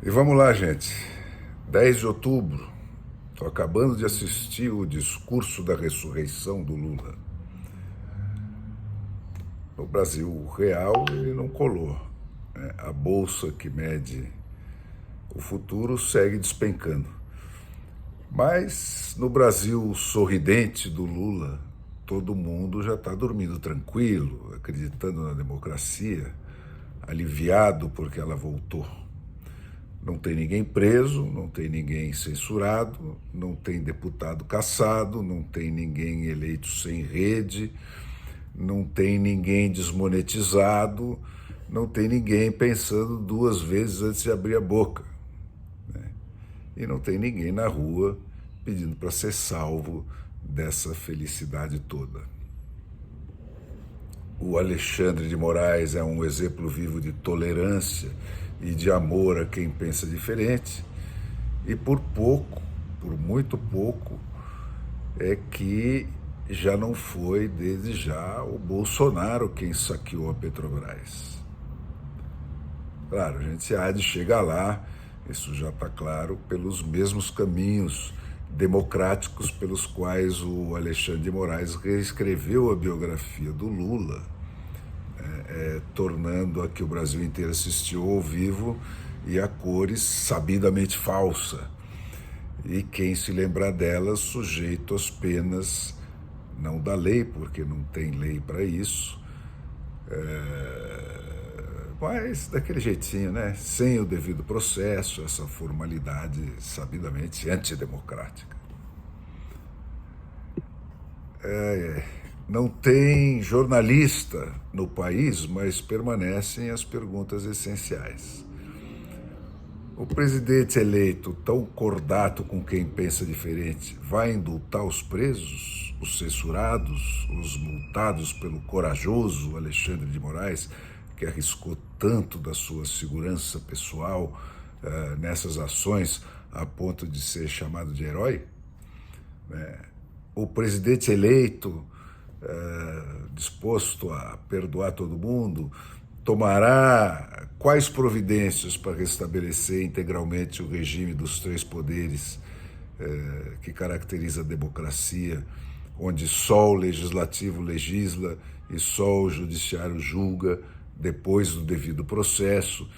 E vamos lá, gente. 10 de outubro. Estou acabando de assistir o discurso da ressurreição do Lula. No Brasil, o real ele não colou, né? A bolsa que mede o futuro segue despencando. Mas no Brasil sorridente do Lula, todo mundo já está dormindo tranquilo, acreditando na democracia, aliviado porque ela voltou. Não tem ninguém preso, não tem ninguém censurado, não tem deputado cassado, não tem ninguém eleito sem rede, não tem ninguém desmonetizado, não tem ninguém pensando duas vezes antes de abrir a boca. E não tem ninguém na rua pedindo para ser salvo dessa felicidade toda. O Alexandre de Moraes é um exemplo vivo de tolerância e de amor a quem pensa diferente, e por pouco, por muito pouco, é que já não foi desde já o Bolsonaro quem saqueou a Petrobras. Claro, a gente há de chegar lá, isso já está claro, pelos mesmos caminhos democráticos pelos quais o Alexandre de Moraes reescreveu a biografia do Lula, tornando a que o Brasil inteiro assistiu ao vivo e a cores sabidamente falsa. E quem se lembrar dela sujeito às penas, não da lei, porque não tem lei para isso, mas daquele jeitinho, né? Sem o devido processo, essa formalidade sabidamente antidemocrática. Não tem jornalista no país, mas permanecem as perguntas essenciais. O presidente eleito, tão cordato com quem pensa diferente, vai indultar os presos, os censurados, os multados pelo corajoso Alexandre de Moraes, que arriscou tanto da sua segurança pessoal nessas ações a ponto de ser chamado de herói? O presidente eleito, disposto a perdoar todo mundo, tomará quais providências para restabelecer integralmente o regime dos três poderes que caracteriza a democracia, onde só o legislativo legisla e só o judiciário julga depois do devido processo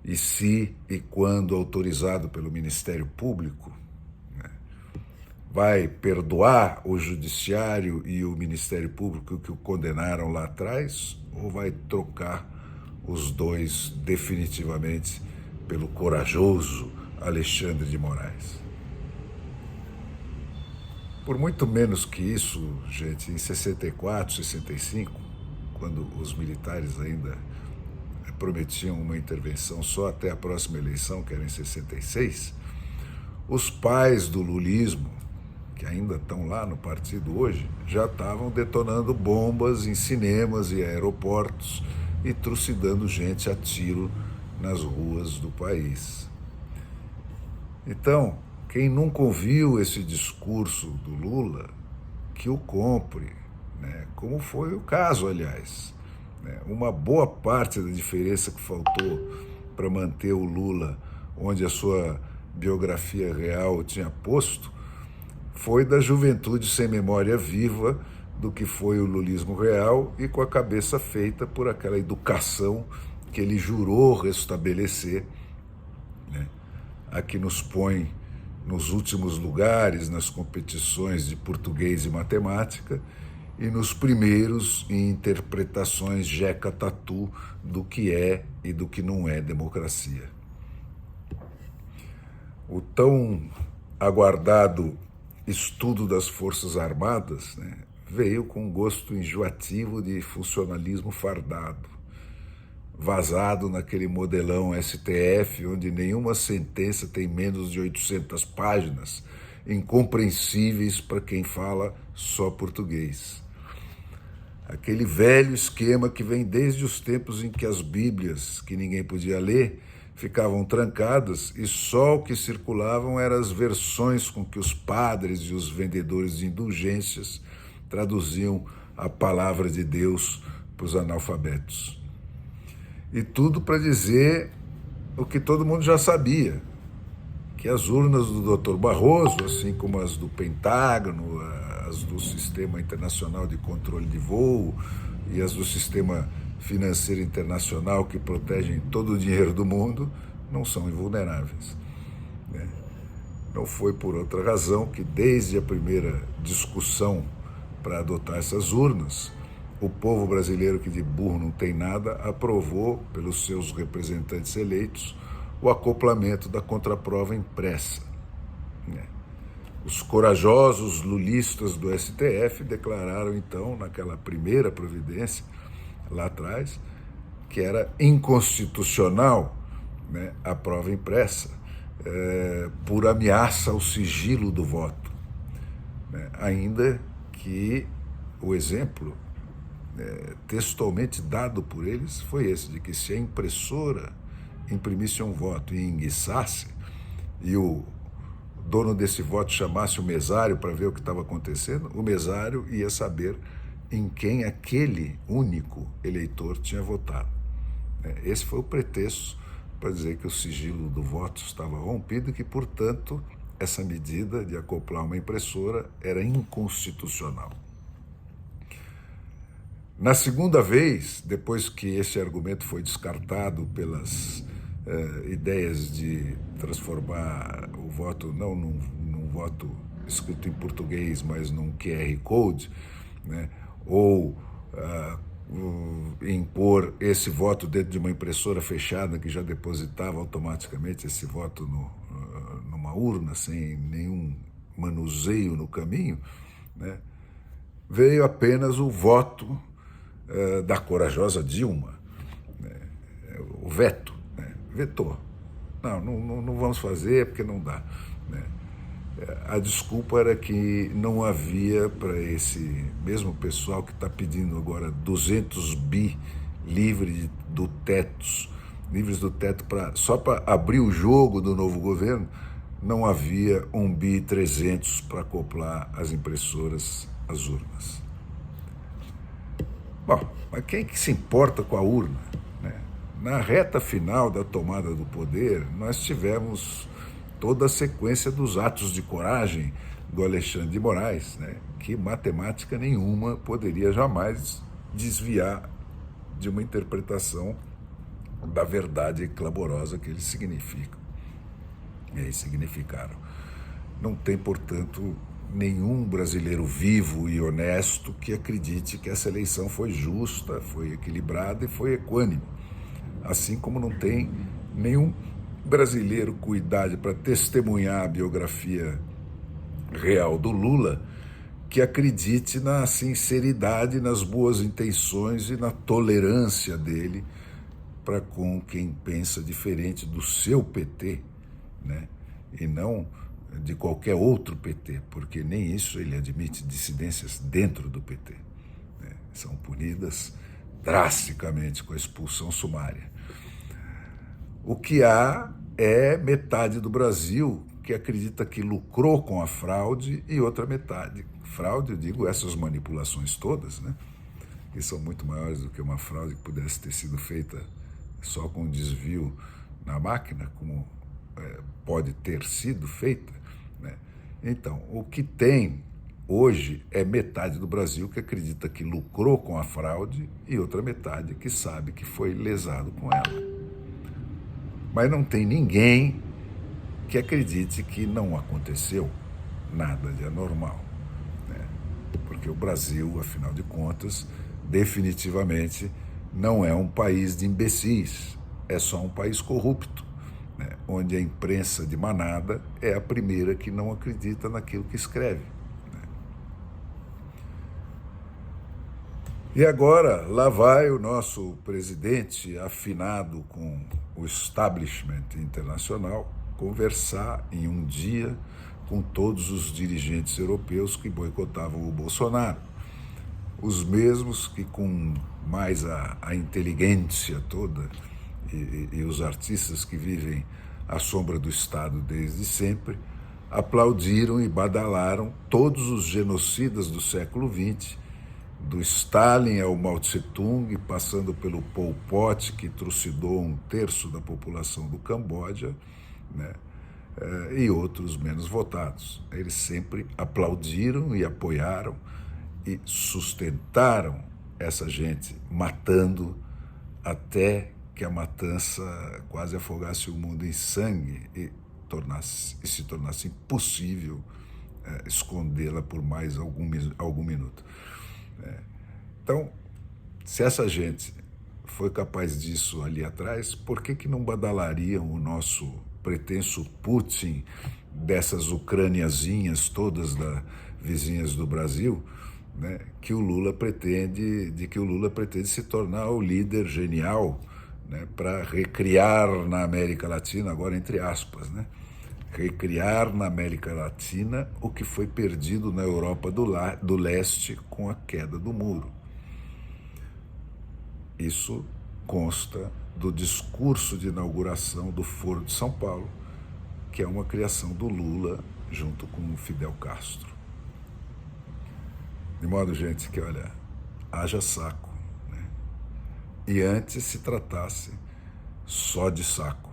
e se e quando autorizado pelo Ministério Público? Vai perdoar o judiciário e o Ministério Público que o condenaram lá atrás, ou vai trocar os dois definitivamente pelo corajoso Alexandre de Moraes? Por muito menos que isso, gente, em 64, 65, quando os militares ainda prometiam uma intervenção só até a próxima eleição, que era em 66, os pais do lulismo, que ainda estão lá no partido hoje, já estavam detonando bombas em cinemas e aeroportos e trucidando gente a tiro nas ruas do país. Então, quem nunca ouviu esse discurso do Lula, que o compre, né? Como foi o caso, aliás. Uma boa parte da diferença que faltou para manter o Lula onde a sua biografia real tinha posto foi da juventude sem memória viva do que foi o lulismo real e com a cabeça feita por aquela educação que ele jurou restabelecer, né? A que nos põe nos últimos lugares nas competições de português e matemática e nos primeiros em interpretações jeca tatu do que é e do que não é democracia. O tão aguardado estudo das Forças Armadas, né, veio com um gosto enjoativo de funcionalismo fardado, vazado naquele modelão STF, onde nenhuma sentença tem menos de 800 páginas, incompreensíveis para quem fala só português. Aquele velho esquema que vem desde os tempos em que as Bíblias, que ninguém podia ler, ficavam trancadas e só o que circulavam eram as versões com que os padres e os vendedores de indulgências traduziam a palavra de Deus para os analfabetos. E tudo para dizer o que todo mundo já sabia, que as urnas do Dr. Barroso, assim como as do Pentágono, as do Sistema Internacional de Controle de Voo e as do Sistema Financeiro Internacional, que protegem todo o dinheiro do mundo, não são invulneráveis, né? Não foi por outra razão que, desde a primeira discussão para adotar essas urnas, o povo brasileiro, que de burro não tem nada, aprovou, pelos seus representantes eleitos, o acoplamento da contraprova impressa, né? Os corajosos lulistas do STF declararam, então, naquela primeira providência, lá atrás, que era inconstitucional, né, a prova impressa, por ameaça ao sigilo do voto, né? Ainda que o exemplo textualmente dado por eles foi esse, de que se a impressora imprimisse um voto e enguiçasse, e o dono desse voto chamasse o mesário para ver o que estava acontecendo, o mesário ia saber em quem aquele único eleitor tinha votado. Esse foi o pretexto para dizer que o sigilo do voto estava rompido e que, portanto, essa medida de acoplar uma impressora era inconstitucional. Na segunda vez, depois que esse argumento foi descartado pelas ideias de transformar o voto não num voto escrito em português, mas num QR Code, né, ou impor esse voto dentro de uma impressora fechada que já depositava automaticamente esse voto numa urna, sem nenhum manuseio no caminho, né, veio apenas o voto da corajosa Dilma, né, o veto, né, vetou. Não vamos fazer porque não dá, né. A desculpa era que não havia, para esse mesmo pessoal que está pedindo agora 200 bi livres do teto só para abrir o jogo do novo governo, não havia 1.300 bi para acoplar as impressoras às urnas. Bom, mas quem que se importa com a urna, né? Na reta final da tomada do poder, nós tivemos toda a sequência dos atos de coragem do Alexandre de Moraes, né, que matemática nenhuma poderia jamais desviar de uma interpretação da verdade clamorosa que eles significam. E aí significaram. Não tem, portanto, nenhum brasileiro vivo e honesto que acredite que essa eleição foi justa, foi equilibrada e foi equânime. Assim como não tem nenhum brasileiro com idade para testemunhar a biografia real do Lula que acredite na sinceridade, nas boas intenções e na tolerância dele para com quem pensa diferente do seu PT, né? E não de qualquer outro PT, porque nem isso ele admite dissidências dentro do PT, né? São punidas drasticamente com a expulsão sumária. O que há é metade do Brasil que acredita que lucrou com a fraude e outra metade. Fraude, eu digo, essas manipulações todas, né, que são muito maiores do que uma fraude que pudesse ter sido feita só com desvio na máquina, como pode ter sido feita, né? Então, o que tem hoje é metade do Brasil que acredita que lucrou com a fraude e outra metade que sabe que foi lesado com ela. Mas não tem ninguém que acredite que não aconteceu nada de anormal, né? Porque o Brasil, afinal de contas, definitivamente não é um país de imbecis, é só um país corrupto, né? Onde a imprensa de manada é a primeira que não acredita naquilo que escreve, né? E agora, lá vai o nosso presidente, afinado com o establishment internacional, conversar em um dia com todos os dirigentes europeus que boicotavam o Bolsonaro. Os mesmos que, com mais a inteligência toda e os artistas que vivem à sombra do Estado desde sempre, aplaudiram e badalaram todos os genocidas do século XX, do Stalin ao Mao Tse-tung, passando pelo Pol Pot, que trucidou 1/3 da população do Camboja, né? E outros menos votados. Eles sempre aplaudiram e apoiaram e sustentaram essa gente, matando até que a matança quase afogasse o mundo em sangue e se tornasse impossível escondê-la por mais algum minuto. Então, se essa gente foi capaz disso ali atrás, por que não badalariam o nosso pretenso Putin dessas ucraniazinhas todas vizinhas do Brasil, né, que o Lula pretende se tornar o líder genial, né, para recriar na América Latina, agora entre aspas, né, recriar na América Latina o que foi perdido na Europa do Leste com a queda do muro. Isso consta do discurso de inauguração do Foro de São Paulo, que é uma criação do Lula junto com o Fidel Castro. De modo, gente, que, olha, haja saco, né? E antes se tratasse só de saco.